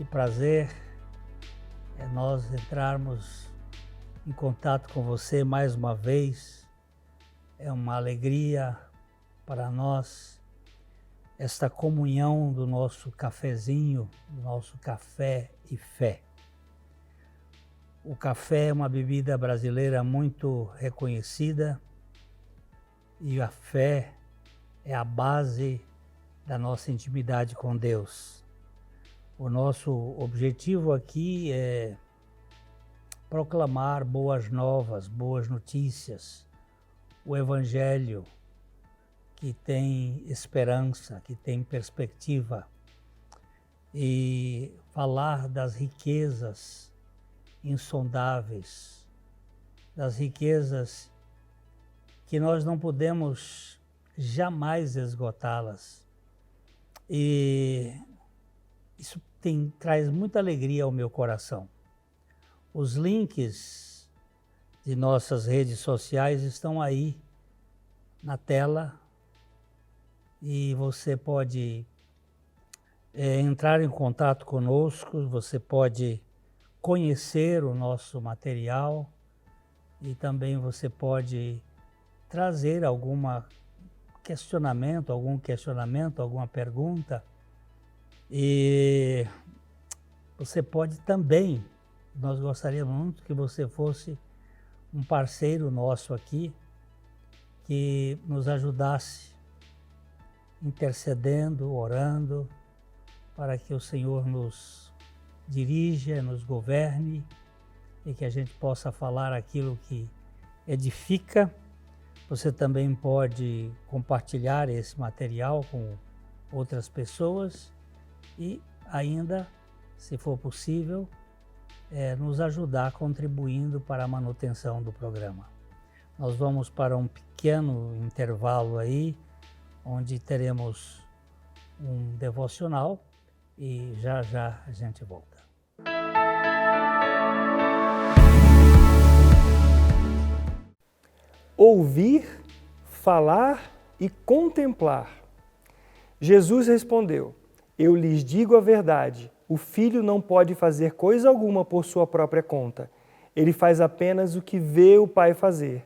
Que prazer é nós entrarmos em contato com você mais uma vez. É uma alegria para nós esta comunhão do nosso cafezinho, do nosso café e fé. O café é uma bebida brasileira muito reconhecida e a fé é a base da nossa intimidade com Deus. O nosso objetivo aqui é proclamar boas novas, boas notícias, o Evangelho que tem esperança, que tem perspectiva, e falar das riquezas insondáveis, das riquezas que nós não podemos jamais esgotá-las. E isso traz muita alegria ao meu coração. Os links de nossas redes sociais estão aí na tela e você pode entrar em contato conosco, você pode conhecer o nosso material e também você pode trazer algum questionamento, alguma pergunta. E você pode também, nós gostaríamos muito que você fosse um parceiro nosso aqui, que nos ajudasse intercedendo, orando, para que o Senhor nos dirija, nos governe e que a gente possa falar aquilo que edifica. Você também pode compartilhar esse material com outras pessoas e ainda, se for possível, nos ajudar contribuindo para a manutenção do programa. Nós vamos para um pequeno intervalo aí, onde teremos um devocional e já já a gente volta. Ouvir, falar e contemplar. Jesus respondeu: Eu lhes digo a verdade, o filho não pode fazer coisa alguma por sua própria conta. Ele faz apenas o que vê o pai fazer.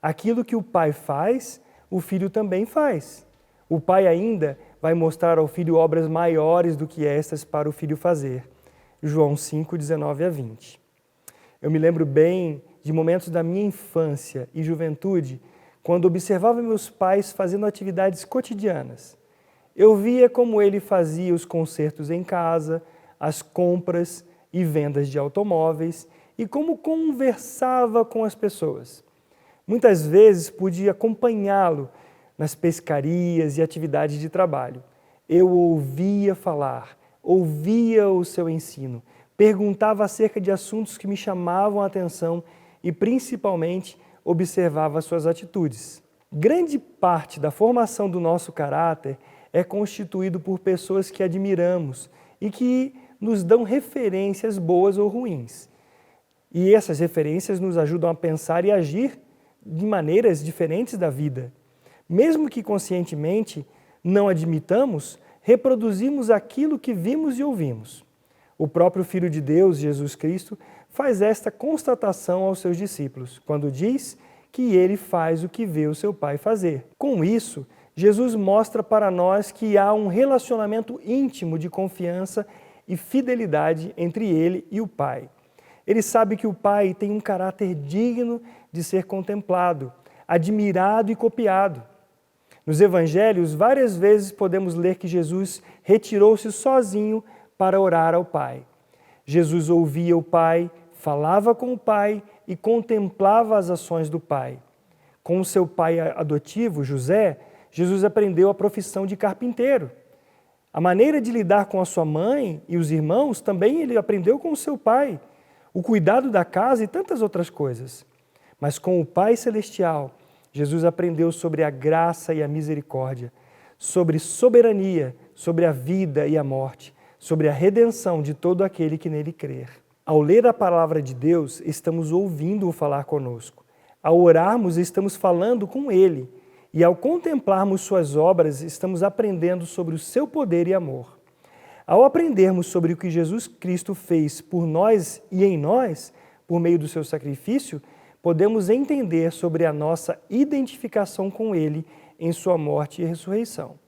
Aquilo que o pai faz, o filho também faz. O pai ainda vai mostrar ao filho obras maiores do que estas para o filho fazer. João 5, 19 a 20. Eu me lembro bem de momentos da minha infância e juventude, quando observava meus pais fazendo atividades cotidianas. Eu via como ele fazia os consertos em casa, as compras e vendas de automóveis e como conversava com as pessoas. Muitas vezes pude acompanhá-lo nas pescarias e atividades de trabalho. Eu ouvia falar, ouvia o seu ensino, perguntava acerca de assuntos que me chamavam a atenção e, principalmente, observava suas atitudes. Grande parte da formação do nosso caráter é constituído por pessoas que admiramos e que nos dão referências boas ou ruins. E essas referências nos ajudam a pensar e agir de maneiras diferentes da vida. Mesmo que conscientemente não admitamos, reproduzimos aquilo que vimos e ouvimos. O próprio Filho de Deus, Jesus Cristo, faz esta constatação aos seus discípulos, quando diz que ele faz o que vê o seu Pai fazer. Com isso, Jesus mostra para nós que há um relacionamento íntimo de confiança e fidelidade entre ele e o Pai. Ele sabe que o Pai tem um caráter digno de ser contemplado, admirado e copiado. Nos evangelhos, várias vezes podemos ler que Jesus retirou-se sozinho para orar ao Pai. Jesus ouvia o Pai, falava com o Pai e contemplava as ações do Pai. Com o seu pai adotivo, José, Jesus aprendeu a profissão de carpinteiro. A maneira de lidar com a sua mãe e os irmãos também ele aprendeu com o seu pai. O cuidado da casa e tantas outras coisas. Mas com o Pai Celestial, Jesus aprendeu sobre a graça e a misericórdia, sobre soberania, sobre a vida e a morte, sobre a redenção de todo aquele que nele crer. Ao ler a palavra de Deus, estamos ouvindo-o falar conosco. Ao orarmos, estamos falando com ele. E ao contemplarmos suas obras, estamos aprendendo sobre o seu poder e amor. Ao aprendermos sobre o que Jesus Cristo fez por nós e em nós, por meio do seu sacrifício, podemos entender sobre a nossa identificação com Ele em sua morte e ressurreição.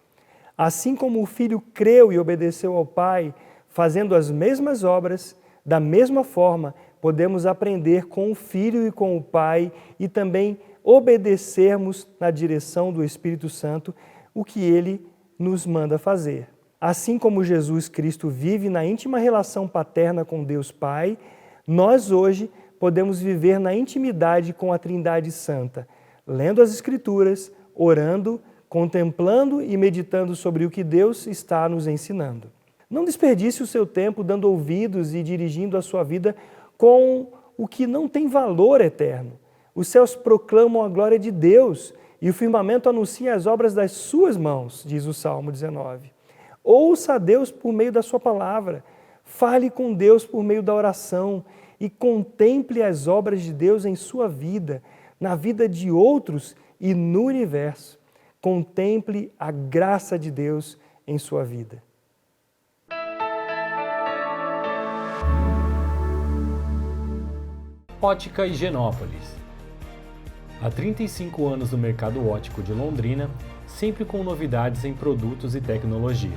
Assim como o Filho creu e obedeceu ao Pai, fazendo as mesmas obras, da mesma forma, podemos aprender com o Filho e com o Pai e também obedecermos na direção do Espírito Santo o que Ele nos manda fazer. Assim como Jesus Cristo vive na íntima relação paterna com Deus Pai, nós hoje podemos viver na intimidade com a Trindade Santa, lendo as Escrituras, orando, contemplando e meditando sobre o que Deus está nos ensinando. Não desperdice o seu tempo dando ouvidos e dirigindo a sua vida com o que não tem valor eterno. Os céus proclamam a glória de Deus e o firmamento anuncia as obras das suas mãos, diz o Salmo 19. Ouça a Deus por meio da sua palavra, fale com Deus por meio da oração e contemple as obras de Deus em sua vida, na vida de outros e no universo. Contemple a graça de Deus em sua vida. Ótica Higienópolis. Há 35 anos no mercado óptico de Londrina, sempre com novidades em produtos e tecnologia.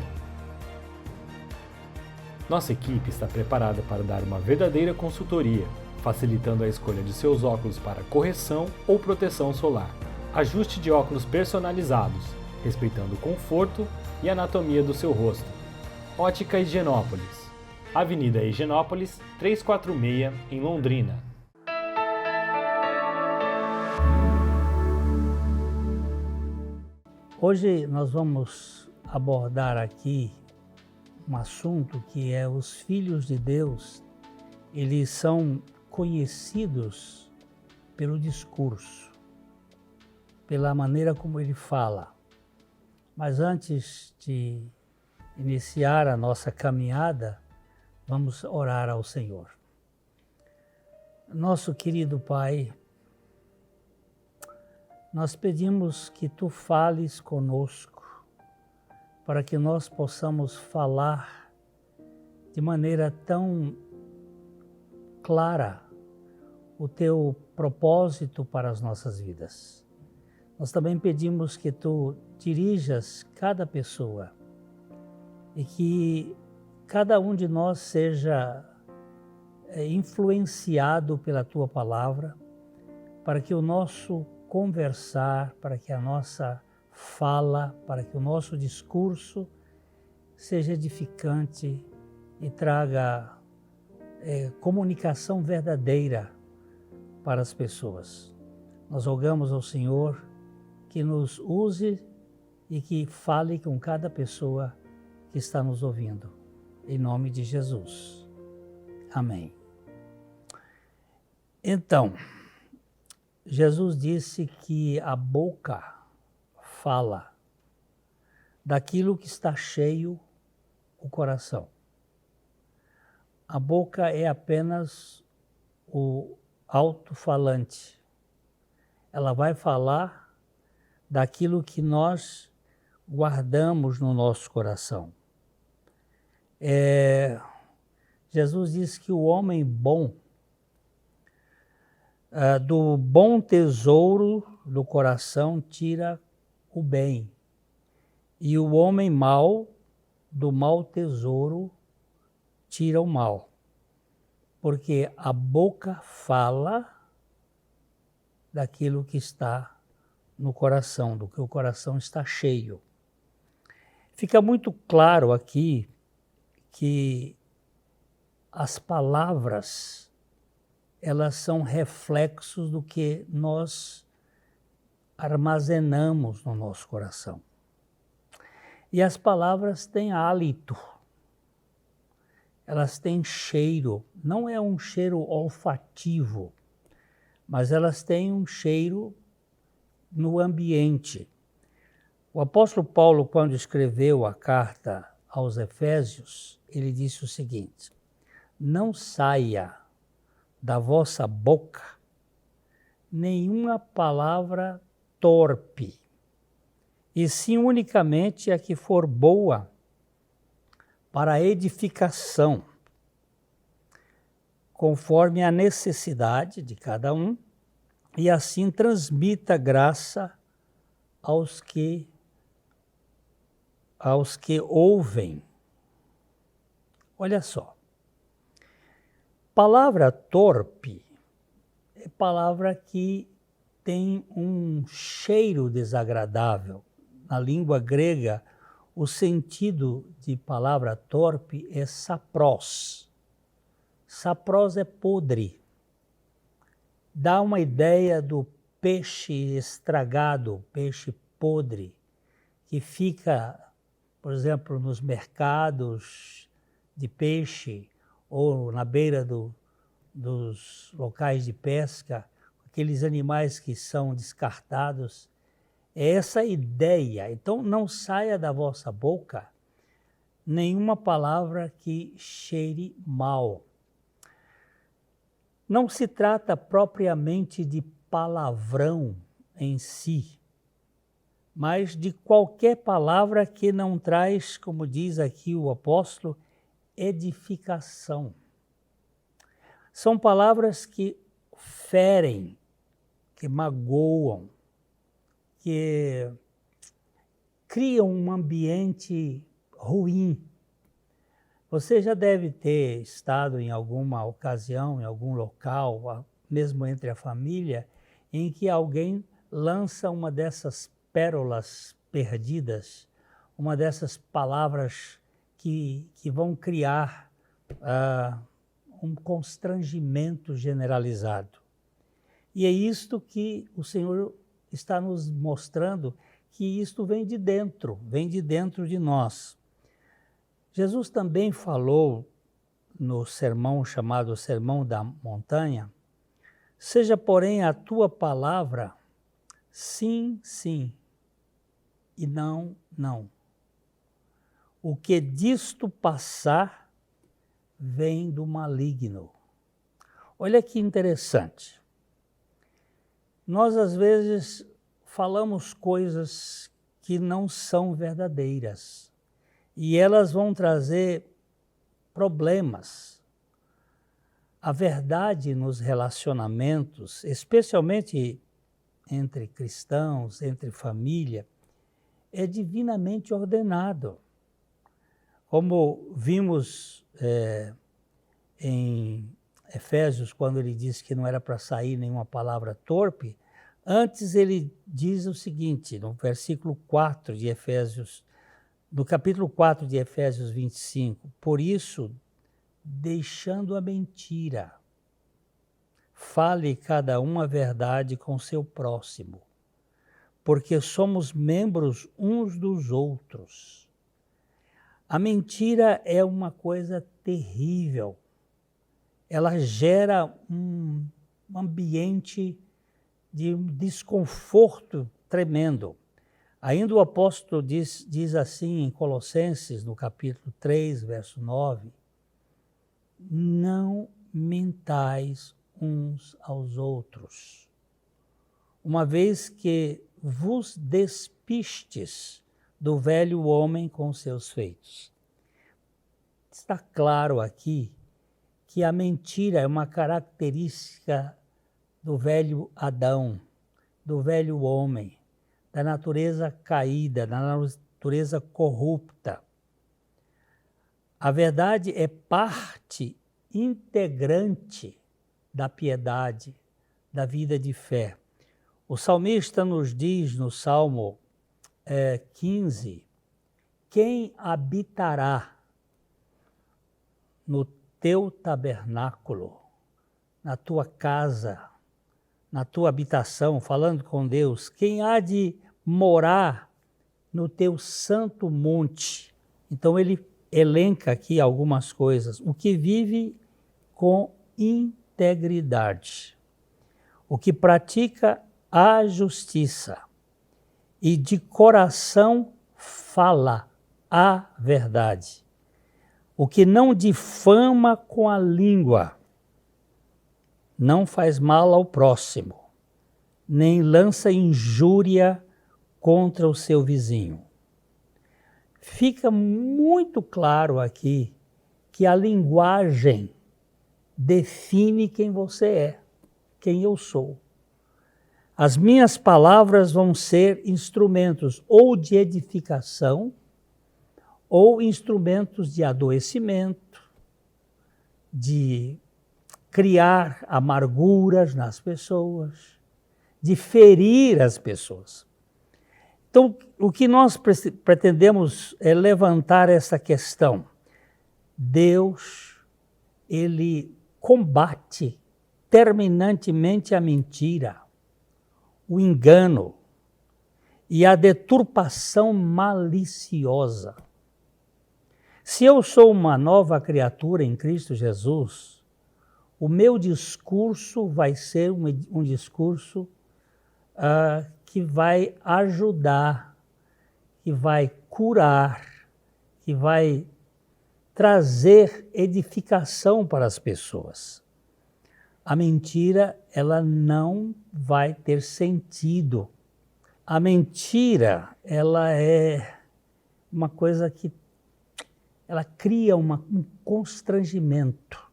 Nossa equipe está preparada para dar uma verdadeira consultoria, facilitando a escolha de seus óculos para correção ou proteção solar. Ajuste de óculos personalizados, respeitando o conforto e anatomia do seu rosto. Ótica Higienópolis. Avenida Higienópolis, 346, em Londrina. Hoje nós vamos abordar aqui um assunto que é os filhos de Deus, eles são conhecidos pelo discurso, pela maneira como ele fala. Mas antes de iniciar a nossa caminhada, vamos orar ao Senhor. Nosso querido Pai, nós pedimos que Tu fales conosco, para que nós possamos falar de maneira tão clara o Teu propósito para as nossas vidas. Nós também pedimos que Tu dirijas cada pessoa e que cada um de nós seja influenciado pela Tua palavra, para que o nosso conversar, para que a nossa fala, para que o nosso discurso seja edificante e traga comunicação verdadeira para as pessoas. Nós rogamos ao Senhor que nos use e que fale com cada pessoa que está nos ouvindo. Em nome de Jesus. Amém. Então, Jesus disse que a boca fala daquilo que está cheio o coração. A boca é apenas o alto-falante. Ela vai falar daquilo que nós guardamos no nosso coração. Jesus disse que o homem bom, do bom tesouro do coração tira o bem, e o homem mau, do mau tesouro, tira o mal, porque a boca fala daquilo que está no coração, do que o coração está cheio. Fica muito claro aqui que as palavras, elas são reflexos do que nós armazenamos no nosso coração. E as palavras têm hálito, elas têm cheiro, não é um cheiro olfativo, mas elas têm um cheiro no ambiente. O apóstolo Paulo, quando escreveu a carta aos Efésios, ele disse o seguinte: não saia da vossa boca nenhuma palavra torpe, e sim unicamente a que for boa para a edificação, conforme a necessidade de cada um, e assim transmita graça aos que ouvem. Olha só, palavra torpe é palavra que tem um cheiro desagradável. Na língua grega, o sentido de palavra torpe é sapros. Sapros é podre. Dá uma ideia do peixe estragado, peixe podre, que fica, por exemplo, nos mercados de peixe ou na beira dos locais de pesca, aqueles animais que são descartados. É essa ideia. Então, não saia da vossa boca nenhuma palavra que cheire mal. Não se trata propriamente de palavrão em si, mas de qualquer palavra que não traz, como diz aqui o apóstolo, edificação. São palavras que ferem, que magoam, que criam um ambiente ruim. Você já deve ter estado em alguma ocasião, em algum local, mesmo entre a família, em que alguém lança uma dessas pérolas perdidas, uma dessas palavras que vão criar um constrangimento generalizado. E é isto que o Senhor está nos mostrando, que isto vem de dentro de nós. Jesus também falou no sermão chamado Sermão da Montanha: seja, porém, a tua palavra sim, sim, e não, não. O que disto passar vem do maligno. Olha que interessante. Nós, às vezes, falamos coisas que não são verdadeiras. E elas vão trazer problemas. A verdade nos relacionamentos, especialmente entre cristãos, entre família, é divinamente ordenado. Como vimos em Efésios, quando ele disse que não era para sair nenhuma palavra torpe, antes ele diz o seguinte, no versículo 4 de Efésios, no capítulo 4 de Efésios 25, por isso, deixando a mentira, fale cada um a verdade com seu próximo, porque somos membros uns dos outros. A mentira é uma coisa terrível. Ela gera um ambiente de desconforto tremendo. Ainda o apóstolo diz assim em Colossenses, no capítulo 3, verso 9, não mentais uns aos outros, uma vez que vos despistes do velho homem com seus feitos. Está claro aqui que a mentira é uma característica do velho Adão, do velho homem, da natureza caída, da natureza corrupta. A verdade é parte integrante da piedade, da vida de fé. O salmista nos diz no Salmo 15, quem habitará no teu tabernáculo, na tua casa, na tua habitação, falando com Deus, quem há de morar no teu santo monte? Então ele elenca aqui algumas coisas. O que vive com integridade, o que pratica a justiça e de coração fala a verdade, o que não difama com a língua, não faz mal ao próximo, nem lança injúria contra o seu vizinho. fica muito claro aqui que a linguagem define quem você é, quem eu sou. As minhas palavras vão ser instrumentos ou de edificação ou instrumentos de adoecimento, de criar amarguras nas pessoas, de ferir as pessoas. Então, o que nós pretendemos é levantar essa questão. Deus, ele combate terminantemente a mentira, o engano e a deturpação maliciosa. Se eu sou uma nova criatura em Cristo Jesus, o meu discurso vai ser um discurso que vai ajudar, que vai curar, que vai trazer edificação para as pessoas. A mentira, ela não vai ter sentido. A mentira, ela é uma coisa que ela cria um constrangimento.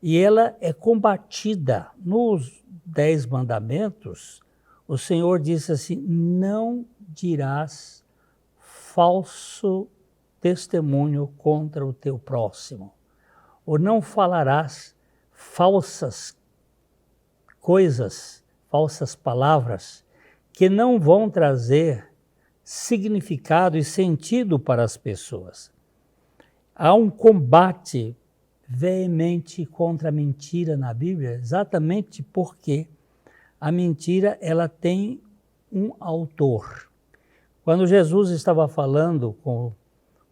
E ela é combatida. Nos 10 mandamentos, o Senhor disse assim, não dirás falso testemunho contra o teu próximo, ou não falarás falsas coisas, falsas palavras, que não vão trazer significado e sentido para as pessoas. Há um combate veemente contra a mentira na Bíblia, exatamente porque a mentira ela tem um autor. Quando Jesus estava falando com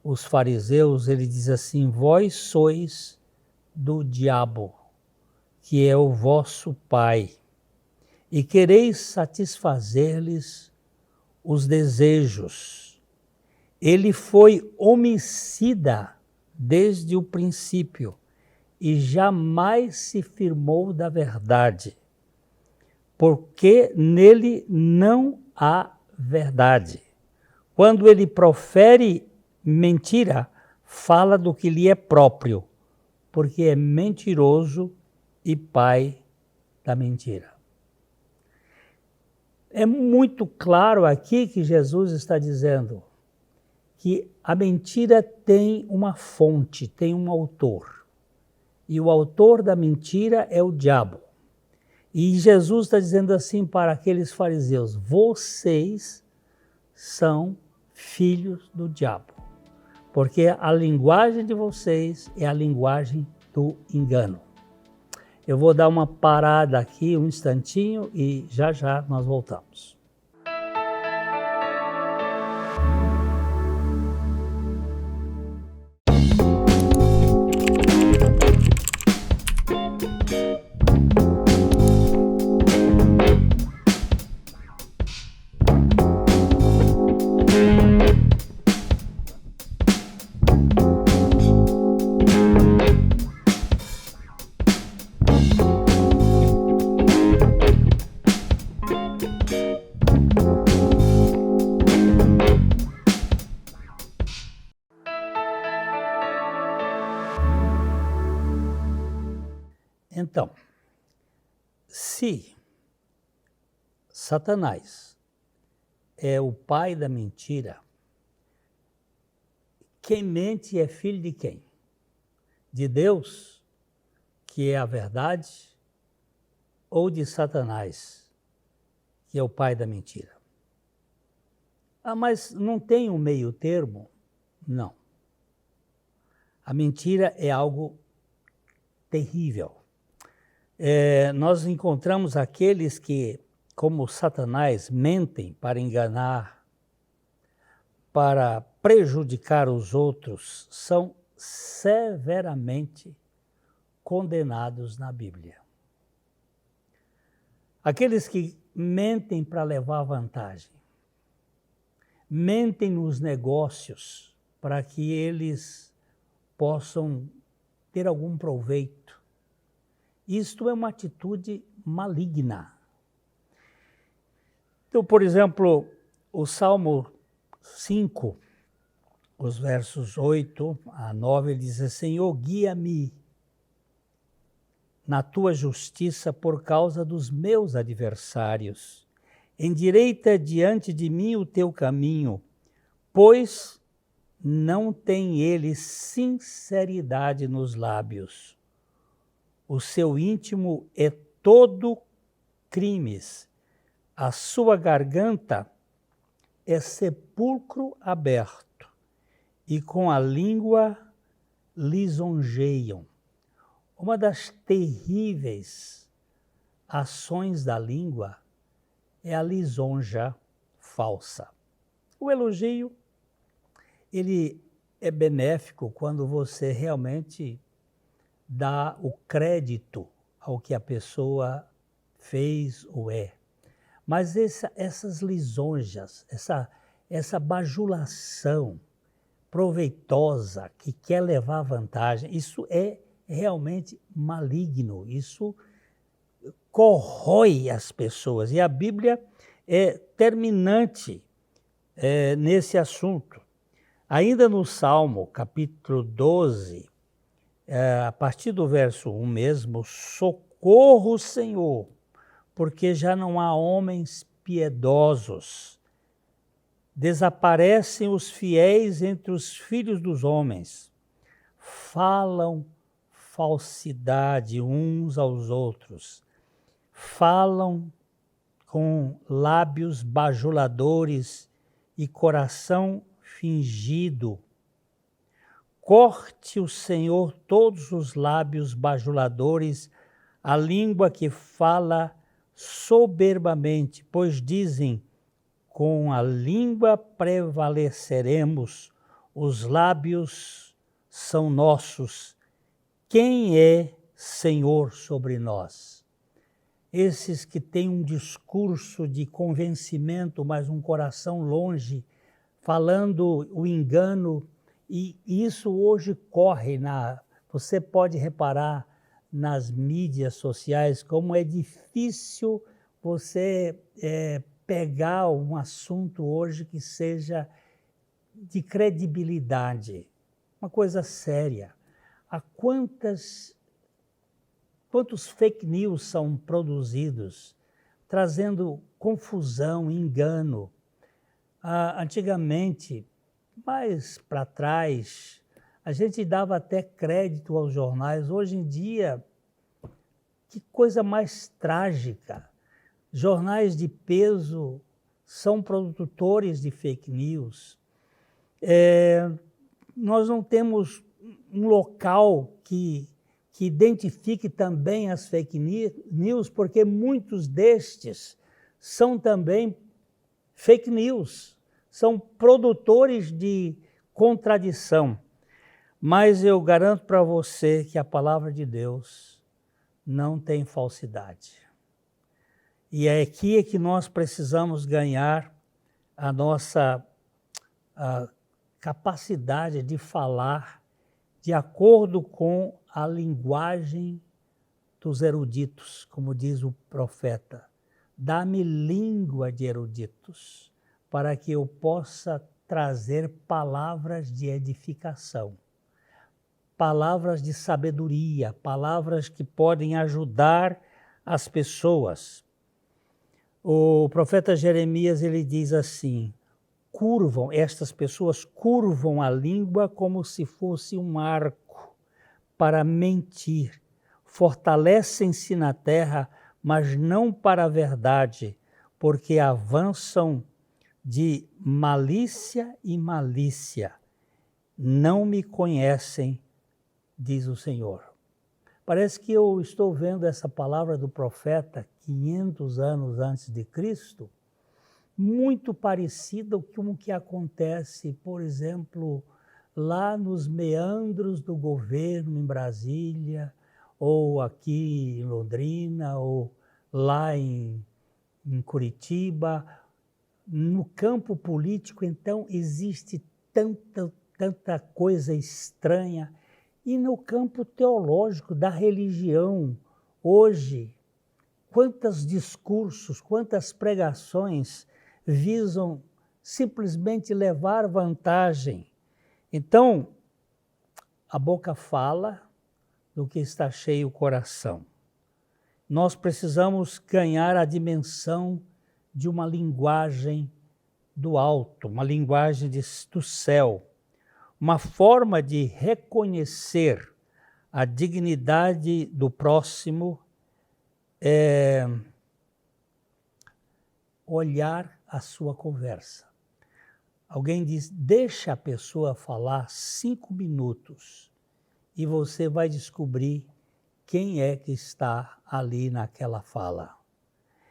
os fariseus, ele diz assim, vós sois do diabo, que é o vosso pai, e quereis satisfazer-lhes os desejos. Ele foi homicida desde o princípio e jamais se firmou da verdade, porque nele não há verdade. Quando ele profere mentira, fala do que lhe é próprio, porque é mentiroso e pai da mentira. É muito claro aqui que Jesus está dizendo que a mentira tem uma fonte, tem um autor. E o autor da mentira é o diabo. E Jesus está dizendo assim para aqueles fariseus, vocês são filhos do diabo, porque a linguagem de vocês é a linguagem do engano. Eu vou dar uma parada aqui, um instantinho, e já já nós voltamos. Então, se Satanás é o pai da mentira, quem mente é filho de quem? De Deus, que é a verdade, ou de Satanás, que é o pai da mentira? Ah, mas não tem um meio termo? Não. A mentira é algo terrível. Nós encontramos aqueles que, como Satanás, mentem para enganar, para prejudicar os outros, são severamente condenados na Bíblia. Aqueles que mentem para levar vantagem, mentem nos negócios para que eles possam ter algum proveito. Isto é uma atitude maligna. Então, por exemplo, o Salmo 5, os versos 8 a 9, ele diz: Senhor, guia-me na tua justiça por causa dos meus adversários. Endireita diante de mim o teu caminho, pois não tem ele sinceridade nos lábios. O seu íntimo é todo crimes. A sua garganta é sepulcro aberto, e com a língua lisonjeiam. Uma das terríveis ações da língua é a lisonja falsa. O elogio, ele é benéfico quando você realmente dá o crédito ao que a pessoa fez ou é. Mas essas lisonjas, essa bajulação proveitosa que quer levar vantagem, isso é realmente maligno, isso corrói as pessoas. E a Bíblia é terminante nesse assunto. Ainda no Salmo, capítulo 12, a partir do verso 1 mesmo, socorro, Senhor, porque já não há homens piedosos. Desaparecem os fiéis entre os filhos dos homens. Falam falsidade uns aos outros. Falam com lábios bajuladores e coração fingido. Corte o Senhor todos os lábios bajuladores, a língua que fala soberbamente, pois dizem, com a língua prevaleceremos, os lábios são nossos. Quem é Senhor sobre nós? Esses que têm um discurso de convencimento, mas um coração longe, falando o engano, e isso hoje corre você pode reparar nas mídias sociais como é difícil você pegar um assunto hoje que seja de credibilidade, uma coisa séria. Quantos fake news são produzidos, trazendo confusão, engano. Antigamente, mais para trás, a gente dava até crédito aos jornais. Hoje em dia, que coisa mais trágica. Jornais de peso são produtores de fake news. Nós não temos um local que identifique também as fake news, porque muitos destes são também fake news, são produtores de contradição. Mas eu garanto para você que a palavra de Deus não tem falsidade. E é aqui que nós precisamos ganhar a nossa capacidade de falar de acordo com a linguagem dos eruditos, como diz o profeta. Dá-me língua de eruditos, para que eu possa trazer palavras de edificação, palavras de sabedoria, palavras que podem ajudar as pessoas. O profeta Jeremias, ele diz assim: estas pessoas curvam a língua como se fosse um arco para mentir, fortalecem-se na terra, mas não para a verdade, porque avançam de malícia em malícia. Não me conhecem, diz o Senhor. Parece que eu estou vendo essa palavra do profeta 500 anos antes de Cristo, muito parecida com o que acontece, por exemplo, lá nos meandros do governo em Brasília, ou aqui em Londrina, ou lá em Curitiba. No campo político, então, existe tanta coisa estranha. E no campo teológico, da religião, hoje, quantos discursos, quantas pregações visam simplesmente levar vantagem. Então, a boca fala do que está cheio o coração. Nós precisamos ganhar a dimensão de uma linguagem do alto, uma linguagem do céu, uma forma de reconhecer a dignidade do próximo, olhar a sua conversa. Alguém diz, deixa a pessoa falar 5 minutos e você vai descobrir quem é que está ali naquela fala.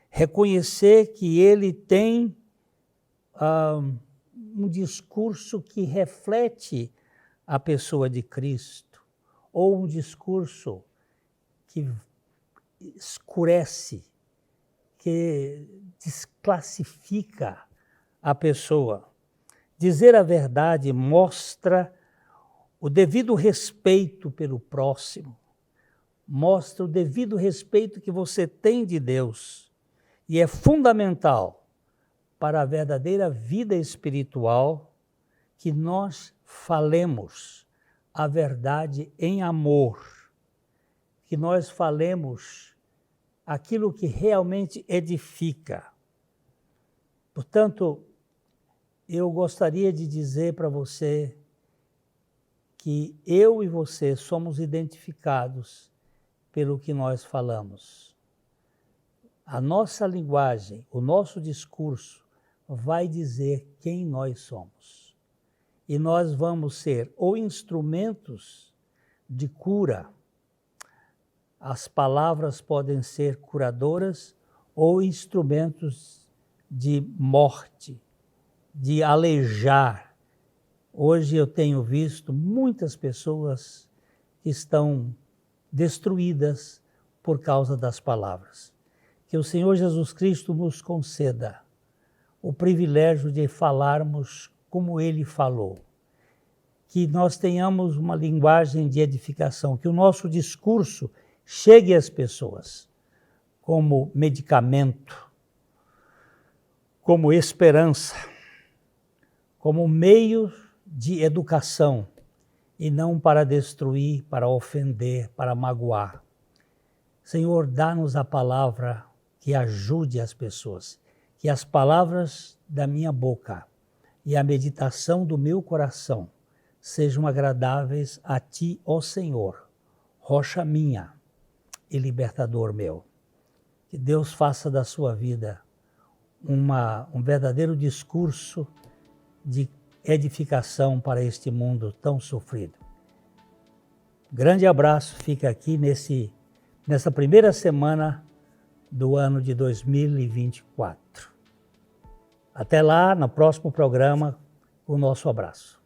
Reconhecer que ele tem um discurso que reflete a pessoa de Cristo, ou um discurso que escurece, que desclassifica a pessoa. Dizer a verdade mostra o devido respeito pelo próximo, mostra o devido respeito que você tem de Deus, e é fundamental para a verdadeira vida espiritual que nós falemos a verdade em amor, que nós falemos aquilo que realmente edifica. Portanto, eu gostaria de dizer para você que eu e você somos identificados pelo que nós falamos. A nossa linguagem, o nosso discurso vai dizer quem nós somos. E nós vamos ser ou instrumentos de cura. As palavras podem ser curadoras ou instrumentos de morte, de aleijar. Hoje eu tenho visto muitas pessoas que estão destruídas por causa das palavras. Que o Senhor Jesus Cristo nos conceda o privilégio de falarmos como Ele falou. Que nós tenhamos uma linguagem de edificação, que o nosso discurso chegue às pessoas como medicamento, como esperança, como meio de educação, e não para destruir, para ofender, para magoar. Senhor, dá-nos a palavra que ajude as pessoas, que as palavras da minha boca e a meditação do meu coração sejam agradáveis a Ti, ó Senhor, rocha minha e libertador meu. Que Deus faça da sua vida um verdadeiro discurso de edificação para este mundo tão sofrido. Grande abraço, fica aqui nessa primeira semana do ano de 2024. Até lá, no próximo programa, o nosso abraço.